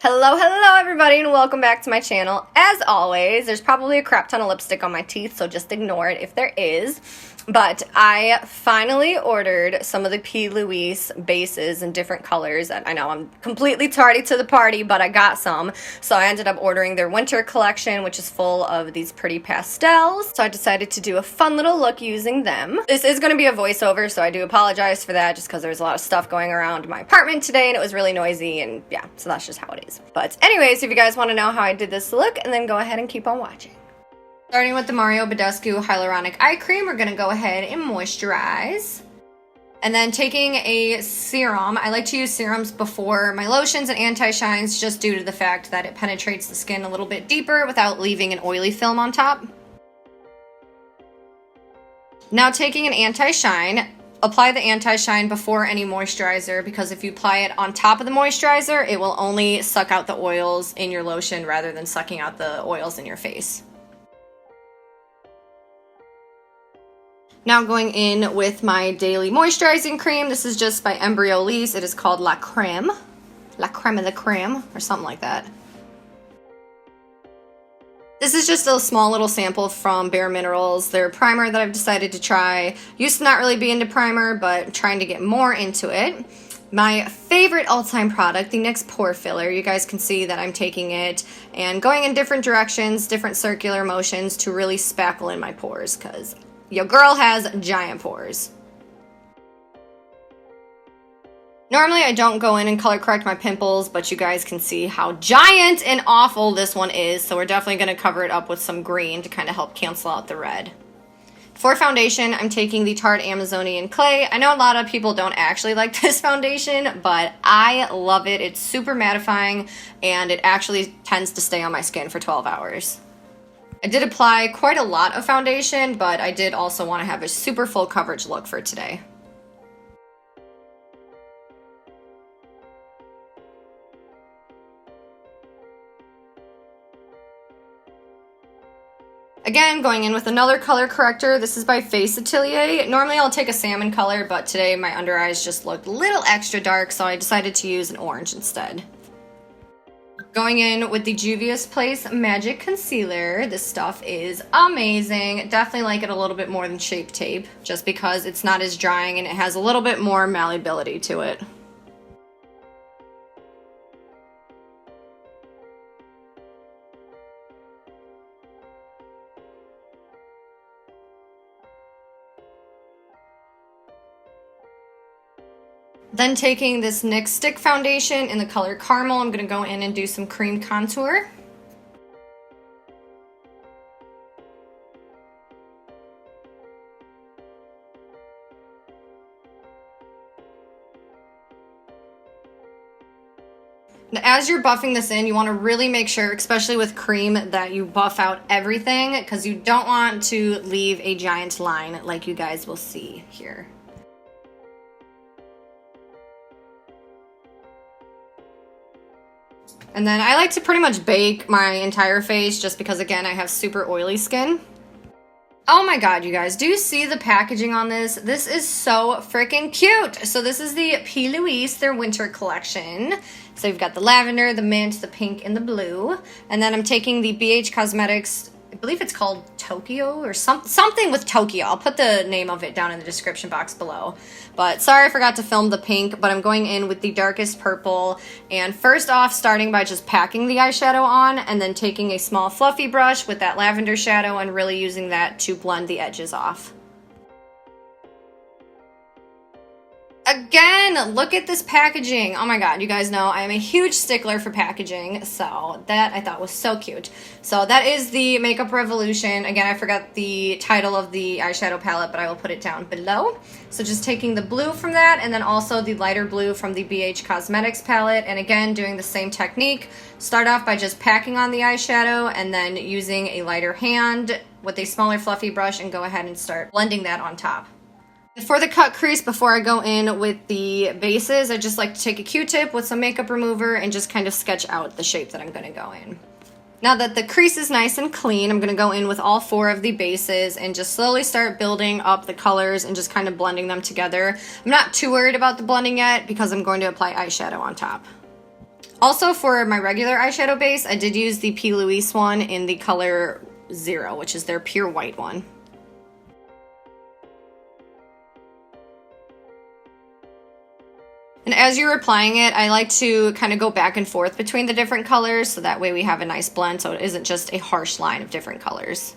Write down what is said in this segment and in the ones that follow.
Hello everybody, and welcome back to my channel. As always, there's probably a crap ton of lipstick on my teeth, so just ignore it if there is. But I finally ordered some of the P. Louise bases in different colors. And I know I'm completely tardy to the party, but I got some. So I ended up ordering their winter collection, which is full of these pretty pastels. So I decided to do a fun little look using them. This is going to be a voiceover, so I do apologize for that, just because there's a lot of stuff going around my apartment today, and it was really noisy, and yeah, so that's just how it is. But anyways, if you guys want to know how I did this look, and then go ahead and keep on watching. Starting with the Badesu Hyaluronic Eye Cream, we're going to go ahead and moisturize. And then taking a serum, I like to use serums before my lotions and anti-shines just due to the fact that it penetrates the skin a little bit deeper without leaving an oily film on top. Now taking an anti-shine, apply the anti-shine before any moisturizer, because if you apply it on top of the moisturizer, it will only suck out the oils in your lotion rather than sucking out the oils in your face. Now going in with my daily moisturizing cream. This is just by Embryolisse. It is called Lait-creme. Lait-creme, or something like that. This is just a small little sample from Bare Minerals, their primer that I've decided to try. Used to not really be into primer, but trying to get more into it. My favorite all-time product, the NYX Pore Filler. You guys can see that I'm taking it and going in different directions, different circular motions to really spackle in my pores, because your girl has giant pores. Normally I don't go in and color correct my pimples, but you guys can see how giant and awful this one is, so we're definitely going to cover it up with some green to kind of help cancel out the red. For foundation, I'm taking the Tarte Amazonian Clay. I know a lot of people don't actually like this foundation, but I love it. It's super mattifying, and it actually tends to stay on my skin for 12 hours. I did apply quite a lot of foundation, but I did also want to have a super full coverage look for today. Again, going in with another color corrector. This is by Face Atelier. Normally I'll take a salmon color, but today my under eyes just looked a little extra dark, so I decided to use an orange instead. Going in with the Juvia's Place Magic Concealer. This stuff is amazing. Definitely like it a little bit more than Shape Tape, just because it's not as drying and it has a little bit more malleability to it. Then taking this NYX Stick Foundation in the color Caramel, I'm going to go in and do some cream contour. And as you're buffing this in, you want to really make sure, especially with cream, that you buff out everything, because you don't want to leave a giant line like you guys will see here. And then I like to pretty much bake my entire face just because, again, I have super oily skin. Oh my god, you guys, do you see the packaging on this? This is so freaking cute. So this is the P. Louise, their winter collection. So you've got the lavender, the mint, the pink, and the blue. And then I'm taking the BH Cosmetics, I believe it's called Tokyo or something with Tokyo. I'll put the name of it down in the description box below. But sorry I forgot to film the pink, but I'm going in with the darkest purple. And first off, starting by just packing the eyeshadow on, and then taking a small fluffy brush with that lavender shadow and really using that to blend the edges off. Again, look at this packaging. Oh my god, you guys know I am a huge stickler for packaging, so that I thought was so cute. So that is the Makeup Revolution. Again, I forgot the title of the eyeshadow palette, but I will put it down below. So just taking the blue from that, and then also the lighter blue from the BH Cosmetics palette, and again, doing the same technique. Start off by just packing on the eyeshadow, and then using a lighter hand with a smaller fluffy brush, and go ahead and start blending that on top. For the cut crease, before I go in with the bases, I just like to take a Q-tip with some makeup remover and just kind of sketch out the shape that I'm going to go in. Now that the crease is nice and clean, I'm going to go in with all 4 of the bases and just slowly start building up the colors and just kind of blending them together. I'm not too worried about the blending yet because I'm going to apply eyeshadow on top. Also, for my regular eyeshadow base, I did use the P. Louise one in the color 0, which is their pure white one. And as you're applying it, I like to kind of go back and forth between the different colors, so that way we have a nice blend, so it isn't just a harsh line of different colors.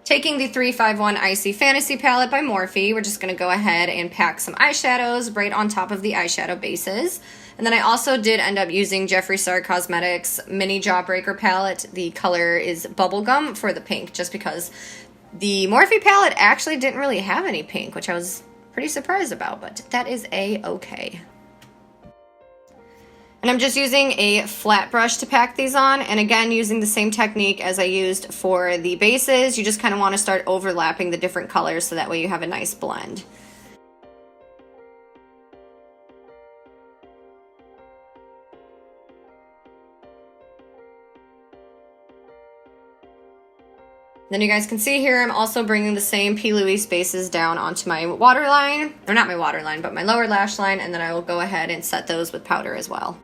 Taking the 351 Icy Fantasy palette by Morphe, we're just going to go ahead and pack some eyeshadows right on top of the eyeshadow bases. And then I also did end up using Jeffree Star Cosmetics Mini Jawbreaker palette. The color is Bubblegum for the pink, just because the Morphe palette actually didn't really have any pink, which I was pretty surprised about, but that is a-okay. And I'm just using a flat brush to pack these on, and again, using the same technique as I used for the bases. You just kind of want to start overlapping the different colors so that way you have a nice blend. Then you guys can see here, I'm also bringing the same P. Louise bases down onto my waterline, or not my waterline, but my lower lash line, and then I will go ahead and set those with powder as well.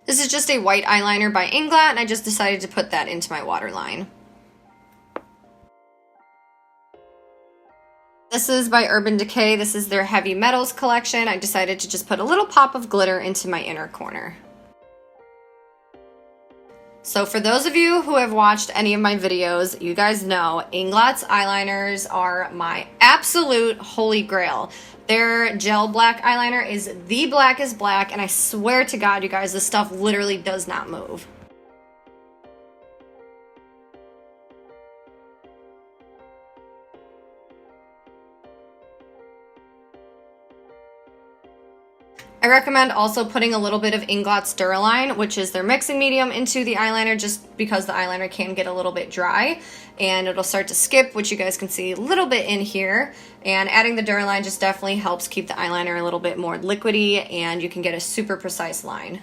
This is just a white eyeliner by Inglot, and I just decided to put that into my waterline. This is by Urban Decay. This is their Heavy Metals collection. I decided to just put a little pop of glitter into my inner corner. So for those of you who have watched any of my videos, you guys know Inglot's eyeliners are my absolute holy grail. Their gel black eyeliner is the blackest black, and I swear to God, you guys, this stuff literally does not move. I recommend also putting a little bit of Inglot's Duraline, which is their mixing medium, into the eyeliner, just because the eyeliner can get a little bit dry and it'll start to skip, which you guys can see a little bit in here. And adding the Duraline just definitely helps keep the eyeliner a little bit more liquidy, and you can get a super precise line.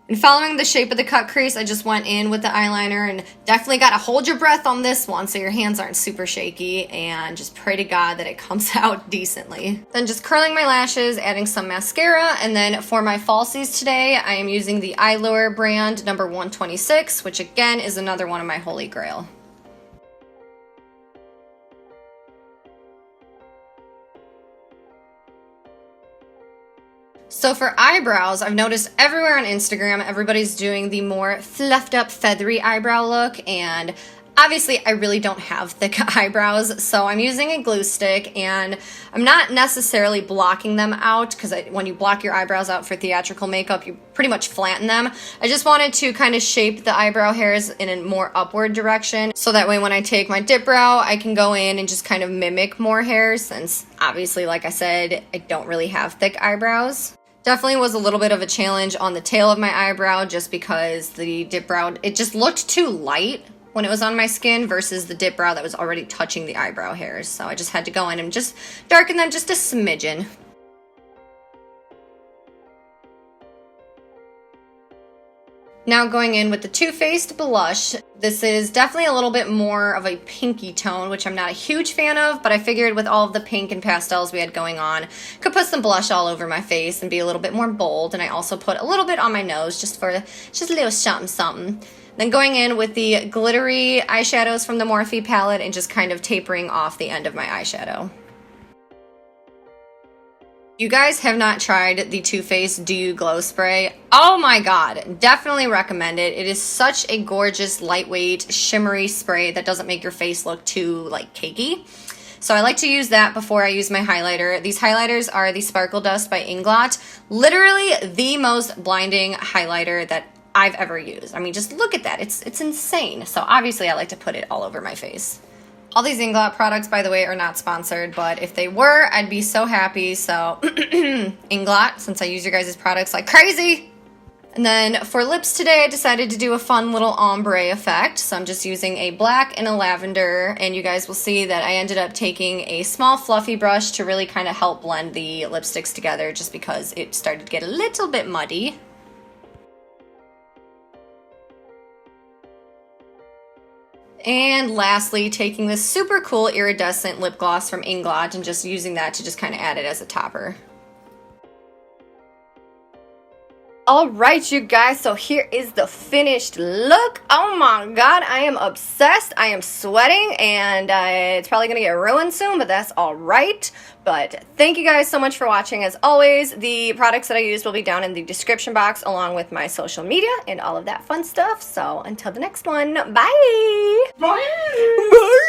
And following the shape of the cut crease, I just went in with the eyeliner, and definitely got to hold your breath on this one so your hands aren't super shaky, and just pray to God that it comes out decently. Then just curling my lashes, adding some mascara, and then for my falsies today, I am using the Eylure brand number 126, which again is another one of my holy grail. So for eyebrows, I've noticed everywhere on Instagram, everybody's doing the more fluffed up, feathery eyebrow look, and obviously I really don't have thick eyebrows, so I'm using a glue stick, and I'm not necessarily blocking them out, because when you block your eyebrows out for theatrical makeup, you pretty much flatten them. I just wanted to kind of shape the eyebrow hairs in a more upward direction, so that way when I take my dip brow, I can go in and just kind of mimic more hairs, since obviously, like I said, I don't really have thick eyebrows. Definitely was a little bit of a challenge on the tail of my eyebrow, just because the dip brow, it just looked too light when it was on my skin versus the dip brow that was already touching the eyebrow hairs. So I just had to go in and just darken them just a smidgen. Now going in with the Too Faced blush. This is definitely a little bit more of a pinky tone, which I'm not a huge fan of, but I figured with all of the pink and pastels we had going on, could put some blush all over my face and be a little bit more bold. And I also put a little bit on my nose just a little something something. Then going in with the glittery eyeshadows from the Morphe palette and just kind of tapering off the end of my eyeshadow. You guys have not tried the Too Faced Dew Glow Spray. Oh my God, definitely recommend it. It is such a gorgeous, lightweight, shimmery spray that doesn't make your face look too like cakey. So I like to use that before I use my highlighter. These highlighters are the Sparkle Dust by Inglot. Literally the most blinding highlighter that I've ever used. I mean, just look at that. It's insane. So obviously I like to put it all over my face. All these Inglot products, by the way, are not sponsored, but if they were, I'd be so happy. So, Inglot, since I use your guys' products like crazy, And then for lips today, I decided to do a fun little ombre effect. So I'm just using a black and a lavender, and you guys will see that I ended up taking a small fluffy brush to really kind of help blend the lipsticks together just because it started to get a little bit muddy. And lastly, taking this super cool iridescent lip gloss from Inglot and just using that to just kind of add it as a topper. Alright, you guys, so here is the finished look. Oh my god, I am obsessed. I am sweating, and it's probably going to get ruined soon, but that's alright. But thank you guys so much for watching. As always, the products that I use will be down in the description box along with my social media and all of that fun stuff. So until the next one, bye! Bye! Bye!